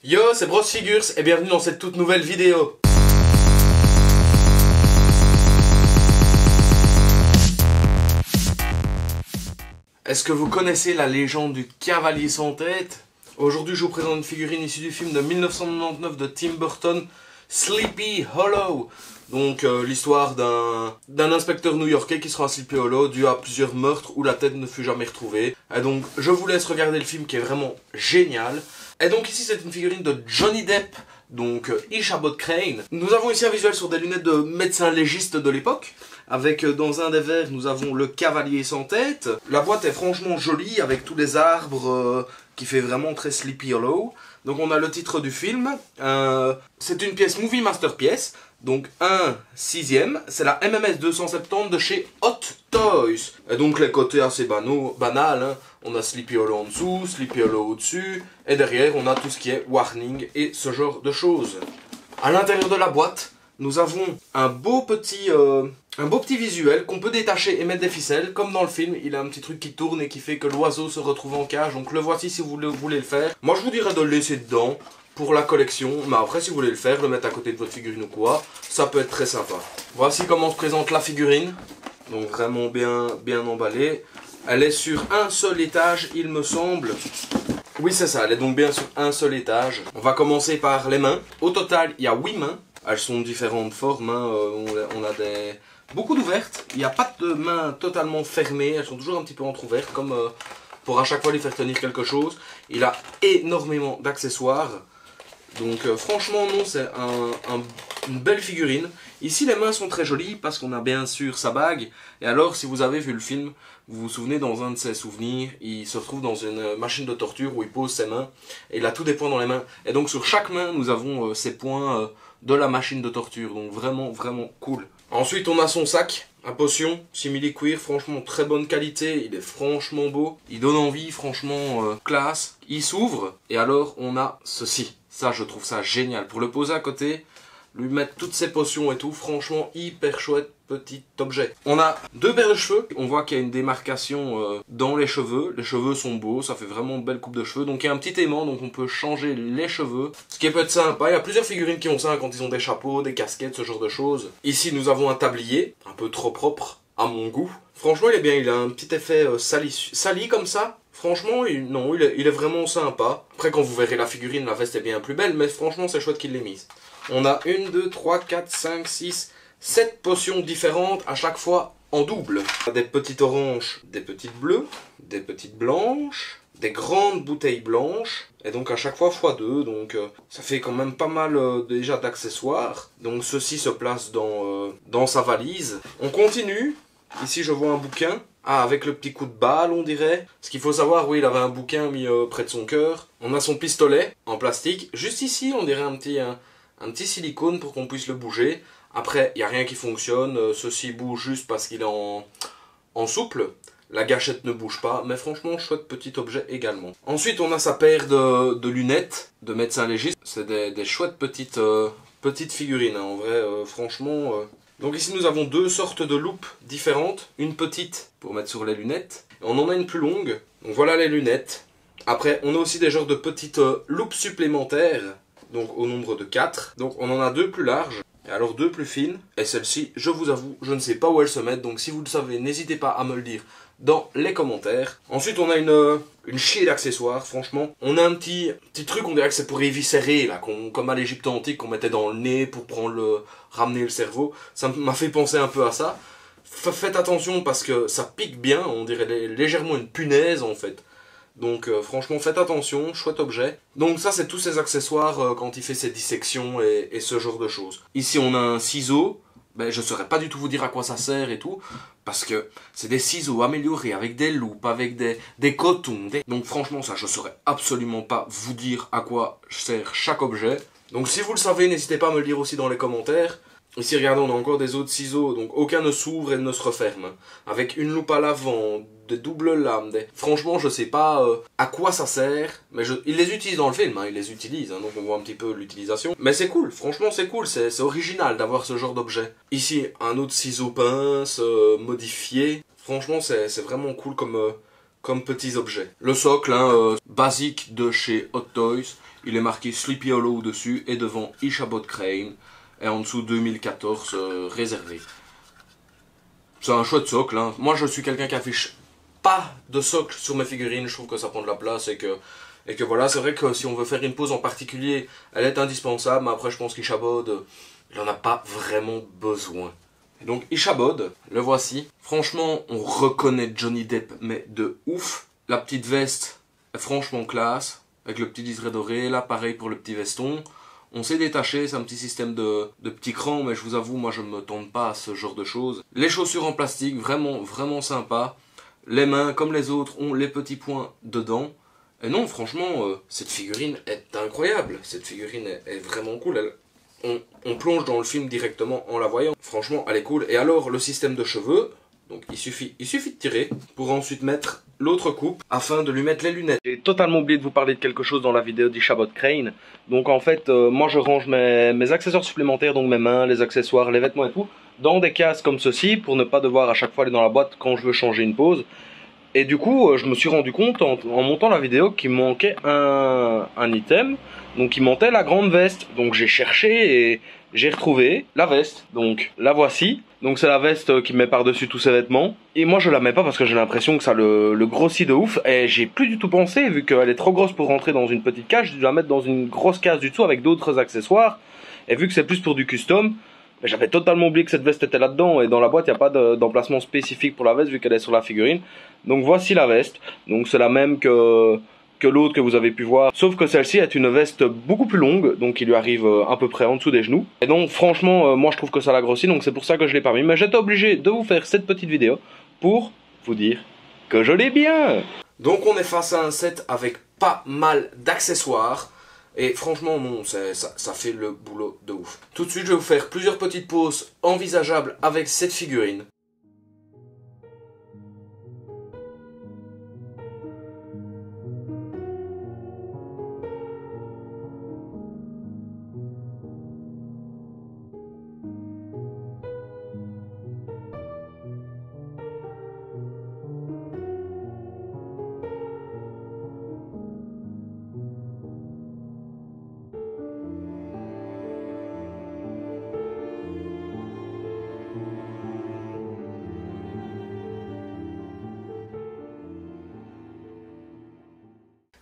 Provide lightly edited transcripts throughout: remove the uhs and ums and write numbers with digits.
Yo, c'est Bros Figures et bienvenue dans cette toute nouvelle vidéo. Est-ce que vous connaissez la légende du cavalier sans tête? Aujourd'hui, je vous présente une figurine issue du film de 1999 de Tim Burton, Sleepy Hollow. Donc, l'histoire d'un inspecteur new-yorkais qui sera à Sleepy Hollow dû à plusieurs meurtres où la tête ne fut jamais retrouvée. Et donc, je vous laisse regarder le film qui est vraiment génial. Et donc ici, c'est une figurine de Johnny Depp, donc Ichabod Crane. Nous avons ici un visuel sur des lunettes de médecin légiste de l'époque. Avec dans un des verres, nous avons le cavalier sans tête. La boîte est franchement jolie avec tous les arbres qui fait vraiment très Sleepy Hollow. Donc on a le titre du film. C'est une pièce Movie Master pièce. Donc 1/6, c'est la MMS 270 de chez Hot Toys. Et donc les côtés assez banals, hein. On a Sleepy Hollow en dessous, Sleepy Hollow au-dessus, et derrière on a tout ce qui est warning et ce genre de choses. À l'intérieur de la boîte, nous avons un beau petit visuel qu'on peut détacher et mettre des ficelles. Comme dans le film, il a un petit truc qui tourne et qui fait que l'oiseau se retrouve en cage. Donc le voici si vous voulez le faire. Moi je vous dirais de le laisser dedans pour la collection. Mais après si vous voulez le faire, le mettre à côté de votre figurine ou quoi, ça peut être très sympa. Voici comment se présente la figurine. Donc vraiment bien emballée. Elle est sur un seul étage, il me semble. Oui, c'est ça, elle est donc bien sur un seul étage. On va commencer par les mains. Au total, il y a 8 mains. Elles sont de différentes formes. Hein. On a beaucoup d'ouvertes. Il n'y a pas de mains totalement fermées. Elles sont toujours un petit peu entrouvertes, comme pour à chaque fois lui faire tenir quelque chose. Il a énormément d'accessoires. Donc franchement, non, c'est une belle figurine. Ici, les mains sont très jolies parce qu'on a bien sûr sa bague. Et alors, si vous avez vu le film, vous vous souvenez, dans un de ses souvenirs, il se retrouve dans une machine de torture où il pose ses mains. Et il a tous des points dans les mains. Et donc, sur chaque main, nous avons ces points de la machine de torture. Donc, vraiment cool. Ensuite, on a son sac à potion, simili-cuir, franchement très bonne qualité, il est franchement beau, il donne envie, franchement classe. Il s'ouvre, et alors on a ceci. Ça, je trouve ça génial. Pour le poser à côté, lui mettre toutes ses potions et tout, franchement hyper chouette petit objet. On a deux paires de cheveux, on voit qu'il y a une démarcation dans les cheveux sont beaux, ça fait vraiment une belle coupe de cheveux. Donc il y a un petit aimant, donc on peut changer les cheveux, ce qui peut être sympa. Il y a plusieurs figurines qui ont ça quand ils ont des chapeaux, des casquettes, ce genre de choses. Ici nous avons un tablier, un peu trop propre à mon goût. Franchement il est bien, il a un petit effet sali comme ça. Franchement, il est vraiment sympa. Après, quand vous verrez la figurine, la veste est bien plus belle, mais franchement, c'est chouette qu'il l'ait mise. On a 1, 2, 3, 4, 5, 6, 7 potions différentes, à chaque fois en double. Des petites oranges, des petites bleues, des petites blanches, des grandes bouteilles blanches, et donc à chaque fois x2, donc ça fait quand même pas mal déjà d'accessoires. Donc ceci se place dans sa valise. On continue. Ici, je vois un bouquin. Ah, avec le petit coup de balle, on dirait. Ce qu'il faut savoir, oui, il avait un bouquin mis près de son cœur. On a son pistolet en plastique. Juste ici, on dirait un petit silicone pour qu'on puisse le bouger. Après, il n'y a rien qui fonctionne. Ceci bouge juste parce qu'il est en souple. La gâchette ne bouge pas. Mais franchement, chouette petit objet également. Ensuite, on a sa paire de lunettes de médecin légiste. C'est des chouettes petites figurines. Hein. En vrai, franchement... Donc ici nous avons deux sortes de loupes différentes, une petite pour mettre sur les lunettes, et on en a une plus longue, donc voilà les lunettes. Après on a aussi des genres de petites loupes supplémentaires, donc au nombre de 4, donc on en a deux plus larges, et alors deux plus fines, et celle-ci, je vous avoue, je ne sais pas où elles se mettent, donc si vous le savez, n'hésitez pas à me le dire dans les commentaires. Ensuite on a une chier d'accessoires, franchement. On a un petit truc, on dirait que c'est pour éviscérer, là, comme à l'Égypte antique, qu'on mettait dans le nez pour ramener le cerveau. Ça m'a fait penser un peu à ça. Faites attention parce que ça pique bien, on dirait légèrement une punaise en fait. Donc franchement faites attention, chouette objet. Donc ça c'est tous ces accessoires quand il fait ses dissections et ce genre de choses. Ici on a un ciseau. Ben, je ne saurais pas du tout vous dire à quoi ça sert et tout, parce que c'est des ciseaux améliorés avec des loupes, avec des cotons. Donc franchement ça je ne saurais absolument pas vous dire à quoi sert chaque objet. Donc si vous le savez, n'hésitez pas à me le dire aussi dans les commentaires. Ici regardez, on a encore des autres ciseaux, donc aucun ne s'ouvre et ne se referme. Avec une loupe à l'avant, des doubles lames, franchement je sais pas à quoi ça sert, mais il les utilise dans le film, hein, il les utilise, hein, donc on voit un petit peu l'utilisation. Mais c'est cool, franchement c'est cool, c'est original d'avoir ce genre d'objet. Ici un autre ciseau pince modifié, franchement c'est vraiment cool comme petits objets. Le socle, hein, basique de chez Hot Toys. Il est marqué Sleepy Hollow dessus et devant Ichabod Crane. Et en dessous 2014 réservé. C'est un chouette socle. Hein. Moi je suis quelqu'un qui affiche pas de socle sur mes figurines. Je trouve que ça prend de la place et que voilà. C'est vrai que si on veut faire une pose en particulier, elle est indispensable. Mais après je pense qu'Ichabod, il n'en a pas vraiment besoin. Et donc Ichabod, le voici. Franchement on reconnaît Johnny Depp mais de ouf. La petite veste est franchement classe. Avec le petit liseré doré. Là pareil pour le petit veston. On s'est détaché, c'est un petit système de petits crans, mais je vous avoue, moi je ne me tente pas à ce genre de choses. Les chaussures en plastique, vraiment, vraiment sympa. Les mains, comme les autres, ont les petits points dedans. Et non, franchement, cette figurine est incroyable. Cette figurine est vraiment cool. On plonge dans le film directement en la voyant. Franchement, elle est cool. Et alors, le système de cheveux, donc il suffit de tirer pour ensuite mettre l'autre coupe afin de lui mettre les lunettes. J'ai totalement oublié de vous parler de quelque chose dans la vidéo d'Ichabod Crane. Donc en fait, moi je range mes accessoires supplémentaires, donc mes mains, les accessoires, les vêtements et tout, dans des cases comme ceci pour ne pas devoir à chaque fois aller dans la boîte quand je veux changer une pose. Et du coup, je me suis rendu compte en montant la vidéo qu'il me manquait un item. Donc il manquait la grande veste. Donc j'ai cherché et j'ai retrouvé la veste. Donc la voici. Donc c'est la veste qui met par-dessus tous ses vêtements. Et moi je la mets pas parce que j'ai l'impression que ça le grossit de ouf. Et j'ai plus du tout pensé, vu qu'elle est trop grosse pour rentrer dans une petite cage, je dois la mettre dans une grosse case du dessous avec d'autres accessoires. Et vu que c'est plus pour du custom, j'avais totalement oublié que cette veste était là-dedans. Et dans la boîte il n'y a pas d'emplacement spécifique pour la veste vu qu'elle est sur la figurine. Donc voici la veste. Donc c'est la même que l'autre que vous avez pu voir, sauf que celle-ci est une veste beaucoup plus longue, donc il lui arrive à peu près en dessous des genoux. Et donc franchement, moi je trouve que ça l'a grossi, donc c'est pour ça que je l'ai pas mis. Mais j'étais obligé de vous faire cette petite vidéo pour vous dire que je l'ai bien. Donc on est face à un set avec pas mal d'accessoires. Et franchement non, ça fait le boulot de ouf. Tout de suite je vais vous faire plusieurs petites poses envisageables avec cette figurine.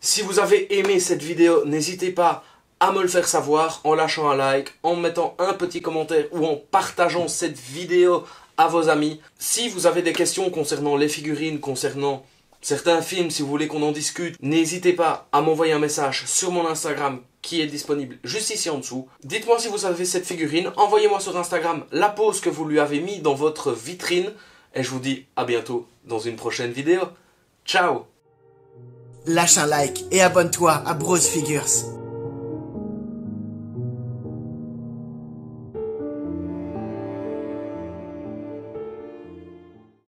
Si vous avez aimé cette vidéo, n'hésitez pas à me le faire savoir en lâchant un like, en mettant un petit commentaire ou en partageant cette vidéo à vos amis. Si vous avez des questions concernant les figurines, concernant certains films, si vous voulez qu'on en discute, n'hésitez pas à m'envoyer un message sur mon Instagram qui est disponible juste ici en dessous. Dites-moi si vous avez cette figurine, envoyez-moi sur Instagram la pose que vous lui avez mis dans votre vitrine. Et je vous dis à bientôt dans une prochaine vidéo. Ciao! Lâche un like et abonne-toi à Bros Figures.